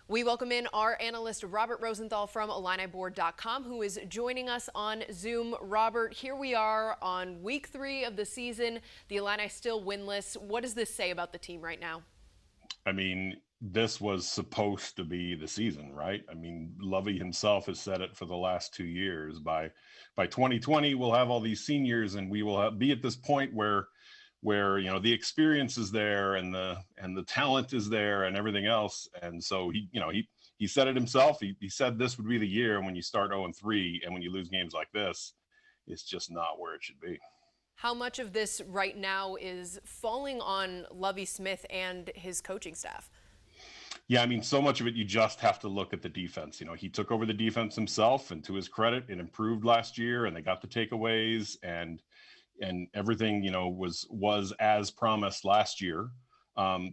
We welcome in our analyst, Robert Rosenthal from IlliniBoard.com, who is joining us on Zoom. Robert, here we are on week 3 of the season. The Illini still winless. What does this say about the team right now? I mean, this was supposed to be the season, right? I mean, Lovie himself has said it for the last 2 years. By 2020, we'll have all these seniors, and we will be at this point where the experience is there and the talent is there and everything else. And so he said it himself. He said this would be the year. And when you start 0-3 and when you lose games like this, it's just not where it should be. How much of this right now is falling on Lovie Smith and his coaching staff? Yeah, I mean, so much of it, you just have to look at the defense. He took over the defense himself, and to his credit, it improved last year, and they got the takeaways, and everything, was as promised last year.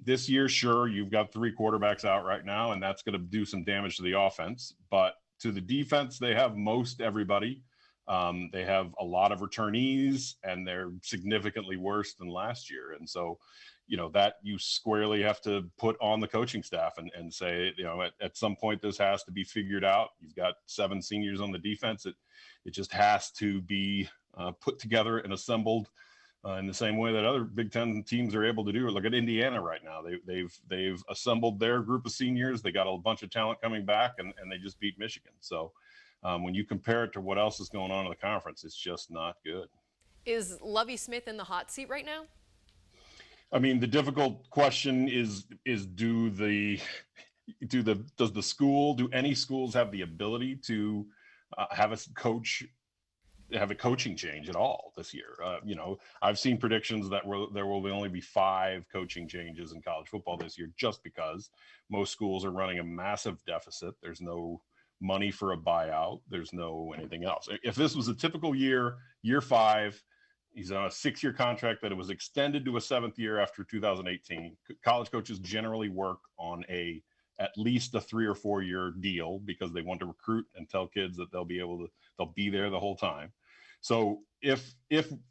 This year, sure, you've got 3 quarterbacks out right now, and that's going to do some damage to the offense. But to the defense, they have most everybody. They have a lot of returnees, and they're significantly worse than last year. And so, that you squarely have to put on the coaching staff and say, at some point this has to be figured out. You've got 7 seniors on the defense. It just has to be put together and assembled in the same way that other Big Ten teams are able to do. Look at Indiana right now. They've assembled their group of seniors. They got a bunch of talent coming back, and they just beat Michigan. So when you compare it to what else is going on in the conference, it's just not good. Is Lovie Smith in the hot seat right now? I mean, the difficult question is do any schools have the ability to have a coaching change at all this year? I've seen predictions that there will only be 5 coaching changes in college football this year, just because most schools are running a massive deficit. There's no money for a buyout. There's no anything else. If this was a typical year 5, he's on a 6-year contract that it was extended to a 7th year after 2018. College coaches generally work on at least a 3 or 4 year deal because they want to recruit and tell kids that they'll be there the whole time. So if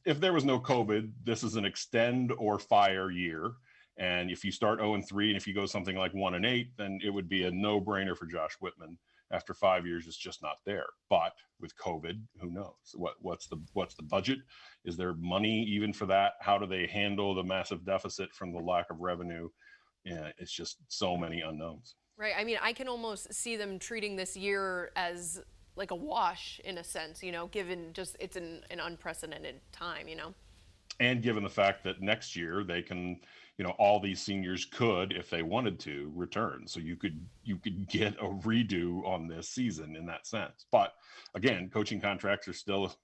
there was no COVID, this is an extend or fire year. And if you start 0-3 and if you go something like 1-8, then it would be a no-brainer for Josh Whitman. After 5 years, it's just not there. But with COVID, who knows? What's the budget? Is there money even for that? How do they handle the massive deficit from the lack of revenue? Yeah, it's just so many unknowns. Right. I mean, I can almost see them treating this year as like a wash in a sense, given just it's an unprecedented time, And given the fact that next year they can, all these seniors could, if they wanted to, return. So you could get a redo on this season in that sense. But again, coaching contracts are still,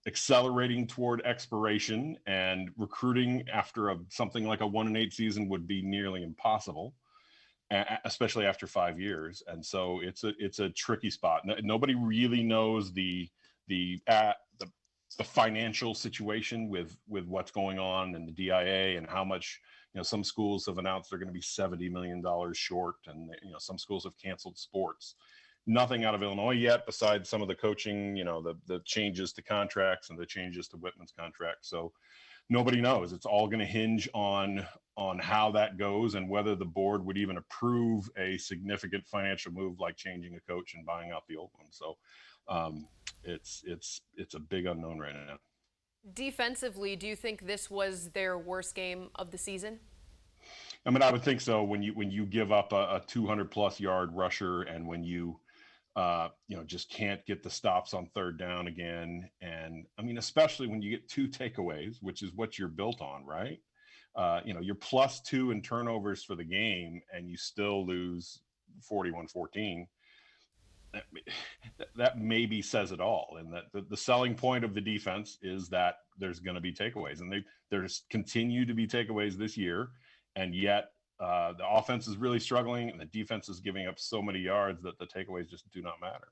accelerating toward expiration, and recruiting after something like a 1-8 season would be nearly impossible, especially after 5 years. And so it's a tricky spot. Nobody really knows the financial situation with what's going on in the DIA and how much, some schools have announced they're going to be $70 million short, and some schools have canceled sports. Nothing out of Illinois yet, besides some of the coaching, the changes to contracts and the changes to Whitman's contract. So nobody knows. It's all going to hinge on how that goes and whether the board would even approve a significant financial move like changing a coach and buying out the old one. So it's a big unknown right now. Defensively, do you think this was their worst game of the season? I mean, I would think so. When you give up a 200+ yard rusher, and when you just can't get the stops on 3rd down again, and I mean, especially when you get 2 takeaways, which is what you're built on, right? You're +2 in turnovers for the game, and you still lose 41-14. That maybe says it all, and that the selling point of the defense is that there's going to be takeaways, and there's continue to be takeaways this year, and yet the offense is really struggling, and the defense is giving up so many yards that the takeaways just do not matter.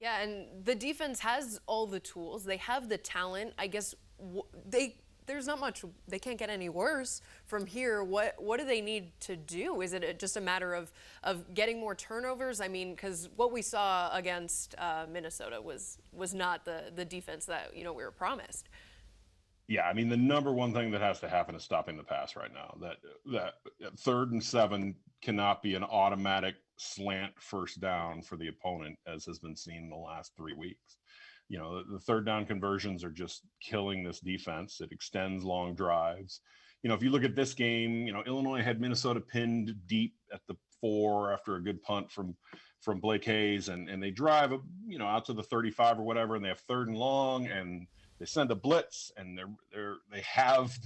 Yeah, and the defense has all the tools. They have the talent. I guess there's not much. They can't get any worse from here. What do they need to do? Is it just a matter of getting more turnovers? I mean, because what we saw against Minnesota was not the defense that we were promised. Yeah, I mean, the number one thing that has to happen is stopping the pass right now. That 3rd and 7 cannot be an automatic slant first down for the opponent, as has been seen in the last 3 weeks. The 3rd down conversions are just killing this defense. It extends long drives. If you look at this game, Illinois had Minnesota pinned deep at the 4 after a good punt from Blake Hayes, and they drive out to the 35 or whatever, and they have 3rd and long, and they send a blitz, and they have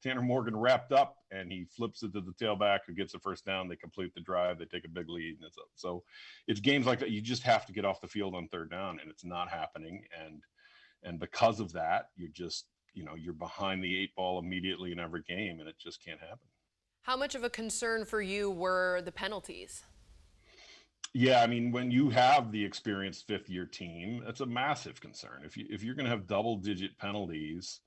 Tanner Morgan wrapped up, and he flips it to the tailback who gets a first down. They complete the drive. They take a big lead, and so it's games like that. You just have to get off the field on 3rd down, and it's not happening. And because of that, you're behind the 8 ball immediately in every game, and it just can't happen. How much of a concern for you were the penalties? Yeah, I mean, when you have the experienced 5th-year team, that's a massive concern. If you're going to have double-digit penalties,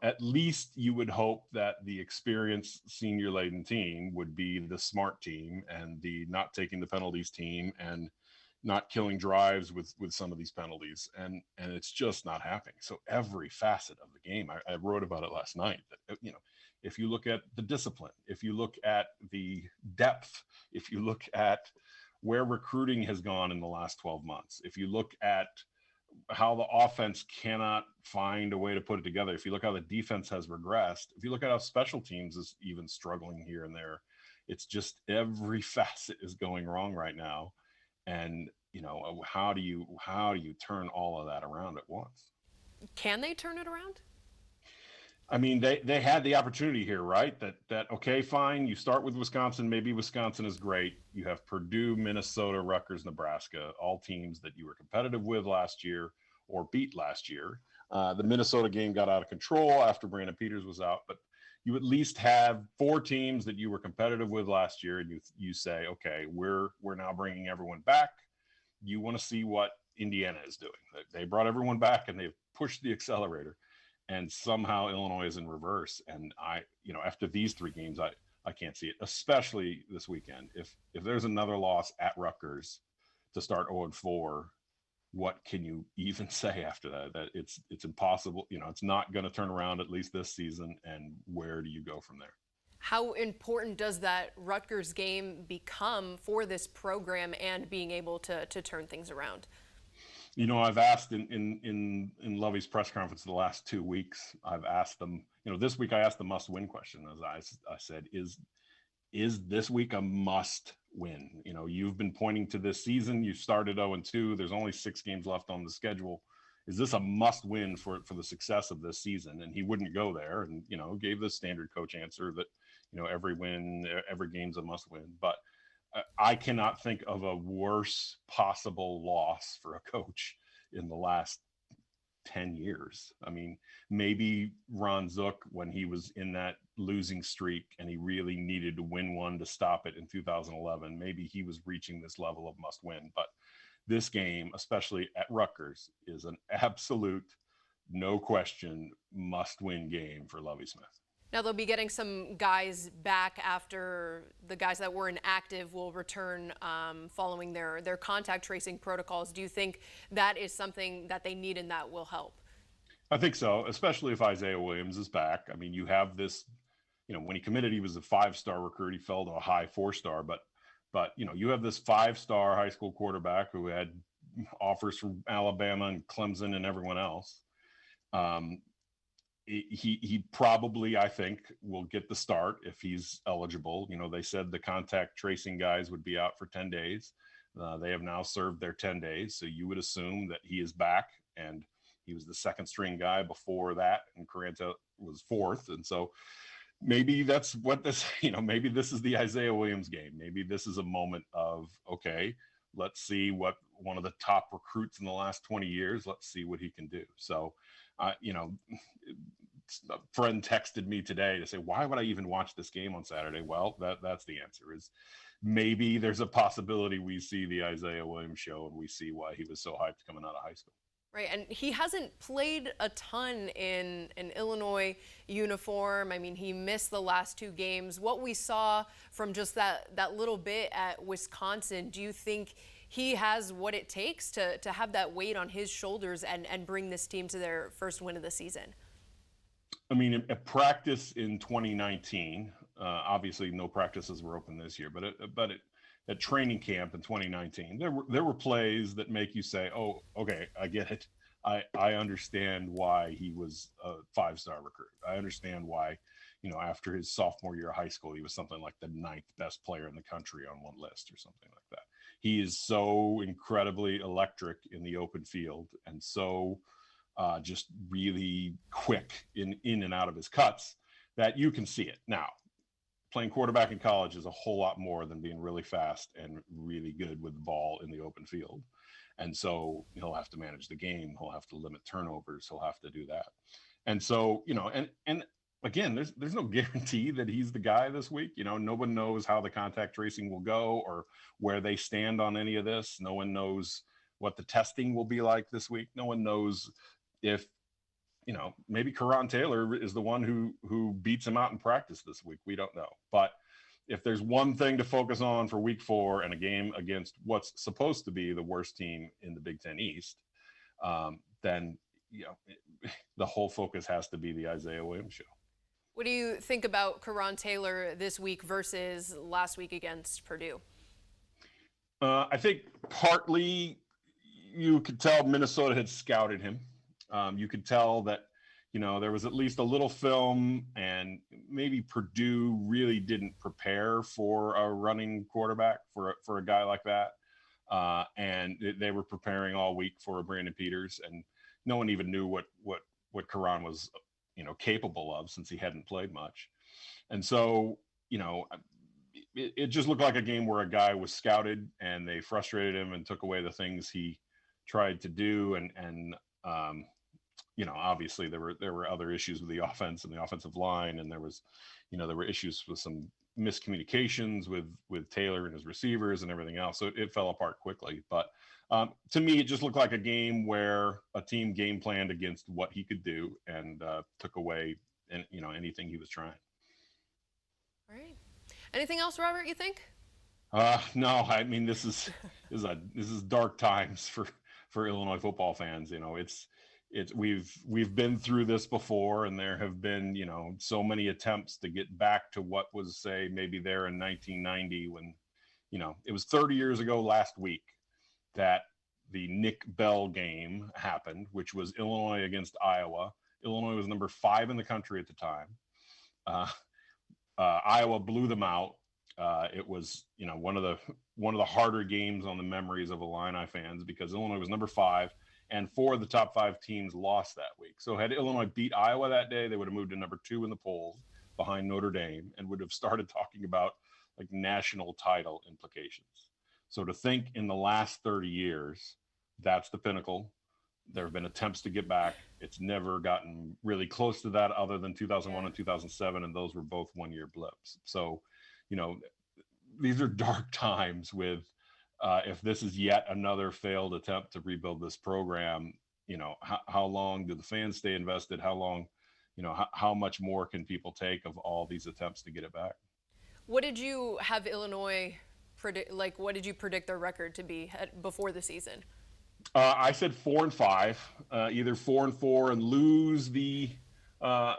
at least you would hope that the experienced senior-laden team would be the smart team and the not taking the penalties team and not killing drives with some of these penalties. And it's just not happening. So every facet of the game, I wrote about it last night, that, if you look at the discipline, if you look at the depth, if you look at where recruiting has gone in the last 12 months, if you look at how the offense cannot find a way to put it together, if you look how the defense has regressed, if you look at how special teams is even struggling here and there, it's just every facet is going wrong right now. And how do you turn all of that around at once? Can they turn it around? I mean, they had the opportunity here, right? That okay, fine. You start with Wisconsin. Maybe Wisconsin is great. You have Purdue, Minnesota, Rutgers, Nebraska, all teams that you were competitive with last year or beat last year. The Minnesota game got out of control after Brandon Peters was out, but you at least have 4 teams that you were competitive with last year, and you say, okay, we're now bringing everyone back. You want to see what Indiana is doing. They brought everyone back, and they've pushed the accelerator. And somehow Illinois is in reverse. And after these 3 games, I can't see it, especially this weekend. If there's another loss at Rutgers to start 0-4, what can you even say after that? That it's impossible. It's not going to turn around, at least this season. And where do you go from there? How important does that Rutgers game become for this program and being able to turn things around? I've asked in Lovie's press conference the last 2 weeks, I've asked them, this week I asked the must win question. As I said, is this week a must win? You've been pointing to this season. You started 0-2. There's only 6 games left on the schedule. Is this a must win for the success of this season? And he wouldn't go there, and, gave the standard coach answer that, every game's a must win. But I cannot think of a worse possible loss for a coach in the last 10 years. I mean, maybe Ron Zook, when he was in that losing streak and he really needed to win one to stop it in 2011, maybe he was reaching this level of must win. But this game, especially at Rutgers, is an absolute, no question, must win game for Lovie Smith. Now they'll be getting some guys back after the guys that were inactive will return following their contact tracing protocols. Do you think that is something that they need and that will help? I think so, especially if Isaiah Williams is back. I mean, you have this, when he committed, he was a 5-star recruit. He fell to a high 4-star, but you have this 5-star high school quarterback who had offers from Alabama and Clemson and everyone else. He probably, I think, will get the start if he's eligible. They said the contact tracing guys would be out for 10 days. They have now served their 10 days. So you would assume that he is back, and he was the 2nd string guy before that, and Caranta was 4th. And so maybe that's what this, maybe this is the Isaiah Williams game. Maybe this is a moment of, okay, let's see what one of the top recruits in the last 20 years, let's see what he can do. So, a friend texted me today to say, why would I even watch this game on Saturday? Well, that's the answer, is maybe there's a possibility we see the Isaiah Williams show and we see why he was so hyped coming out of high school. Right, and he hasn't played a ton in an Illinois uniform. I mean, he missed the last 2 games. What we saw from just that little bit at Wisconsin, do you think he has what it takes to have that weight on his shoulders and bring this team to their first win of the season? I mean, at practice in 2019, obviously no practices were open this year, but at training camp in 2019, there were plays that make you say, "Oh, okay, I get it. I understand why he was a 5-star recruit. I understand why, after his sophomore year of high school, he was something like the 9th best player in the country on one list or something like that. He is so incredibly electric in the open field and so just really quick in and out of his cuts that you can see it. Now, playing quarterback in college is a whole lot more than being really fast and really good with the ball in the open field. And so he'll have to manage the game. He'll have to limit turnovers. He'll have to do that. And so, and again, there's no guarantee that he's the guy this week. No one knows how the contact tracing will go or where they stand on any of this. No one knows what the testing will be like this week. No one knows if, maybe Karan Taylor is the one who beats him out in practice this week. We don't know. But if there's one thing to focus on for week 4 and a game against what's supposed to be the worst team in the Big Ten East, then, the whole focus has to be the Isaiah Williams show. What do you think about Karan Taylor this week versus last week against Purdue? I think partly you could tell Minnesota had scouted him. You could tell that, there was at least a little film, and maybe Purdue really didn't prepare for a running quarterback for a guy like that. And they were preparing all week for a Brandon Peters, and no one even knew what Karan was, capable of since he hadn't played much. And so, it just looked like a game where a guy was scouted and they frustrated him and took away the things he tried to do. And obviously there were other issues with the offense and the offensive line. And there were issues with some miscommunications with Taylor and his receivers and everything else. So it fell apart quickly. But to me, it just looked like a game where a team game planned against what he could do and took away, anything he was trying. All right. Anything else, Robert, you think? No, I mean, this is dark times for Illinois football fans. We've been through this before, and there have been, so many attempts to get back to what was, say, maybe there in 1990 when, it was 30 years ago last week that the Nick Bell game happened, which was Illinois against Iowa. Illinois was number 5 in the country at the time. Iowa blew them out. It was, one of the harder games on the memories of Illini fans because Illinois was number 5, and 4 of the top 5 teams lost that week. So had Illinois beat Iowa that day, they would have moved to number 2 in the polls behind Notre Dame and would have started talking about like national title implications. So to think in the last 30 years, that's the pinnacle. There have been attempts to get back. It's never gotten really close to that other than 2001 and 2007, and those were both one-year blips. So, these are dark times with if this is yet another failed attempt to rebuild this program, how long do the fans stay invested? How long, how much more can people take of all these attempts to get it back? What did you have Illinois predict? Like, what did you predict their record to be before the season? I said 4-5, either 4-4 and lose the, 4-4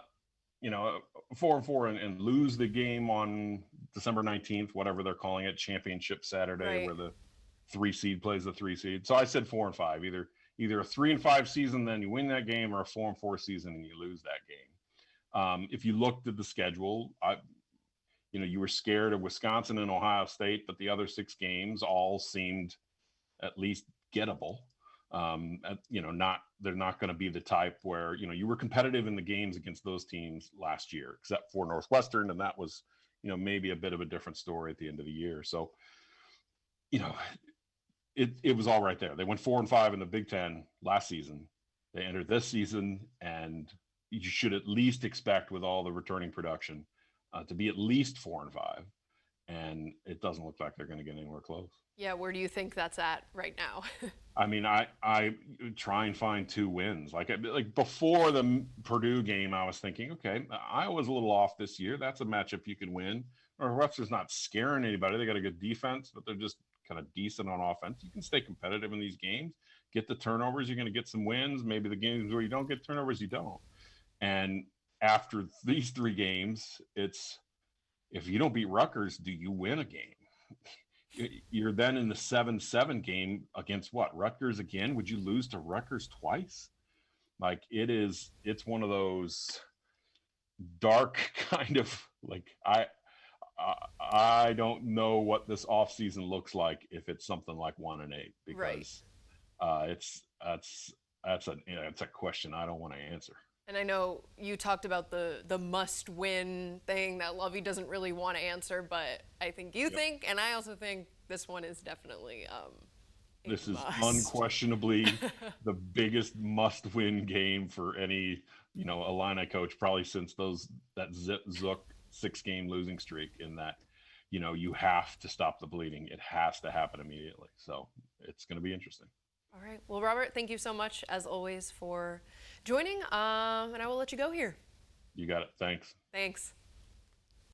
and lose the game on December 19th, whatever they're calling it, Championship Saturday, right, where the 3 seed plays the 3 seed. So I said 4-5, either a 3-5 season, then you win that game, or a 4-4 season and you lose that game. If you looked at the schedule, you were scared of Wisconsin and Ohio State, but the other 6 games all seemed at least gettable. They're not going to be the type where, you were competitive in the games against those teams last year, except for Northwestern. And that was, maybe a bit of a different story at the end of the year. So, it was all right there. They went 4-5 in the Big Ten last season. They entered this season, and you should at least expect, with all the returning production, to be at least 4-5. And it doesn't look like they're going to get anywhere close. Yeah, where do you think that's at right now? I mean, I try and find 2 wins. Like before the Purdue game, I was thinking, okay, Iowa's a little off this year. That's a matchup you can win. Or Rutgers not scaring anybody. They got a good defense, but they're just kind of decent on offense. You can stay competitive in these games, get the turnovers. You're going to get some wins. Maybe the games where you don't get turnovers, you don't. And after these 3 games, it's if you don't beat Rutgers, do you win a game? You're then in the 7-7 game against what? Rutgers again? Would you lose to Rutgers twice? Like it's one of those dark kind of like I don't know what this offseason looks like if it's something like 1-8 because that's a question I don't want to answer. And I know you talked about the must-win thing that Lovie doesn't really want to answer, but I think you think, and I also think this one is definitely this is must. unquestionably the biggest must-win game for any Illini coach probably since that Zook 6-game losing streak. In that, you have to stop the bleeding. It has to happen immediately. So it's going to be interesting. All right. Well, Robert, thank you so much, as always, for joining, and I will let you go here. You got it. Thanks. Thanks.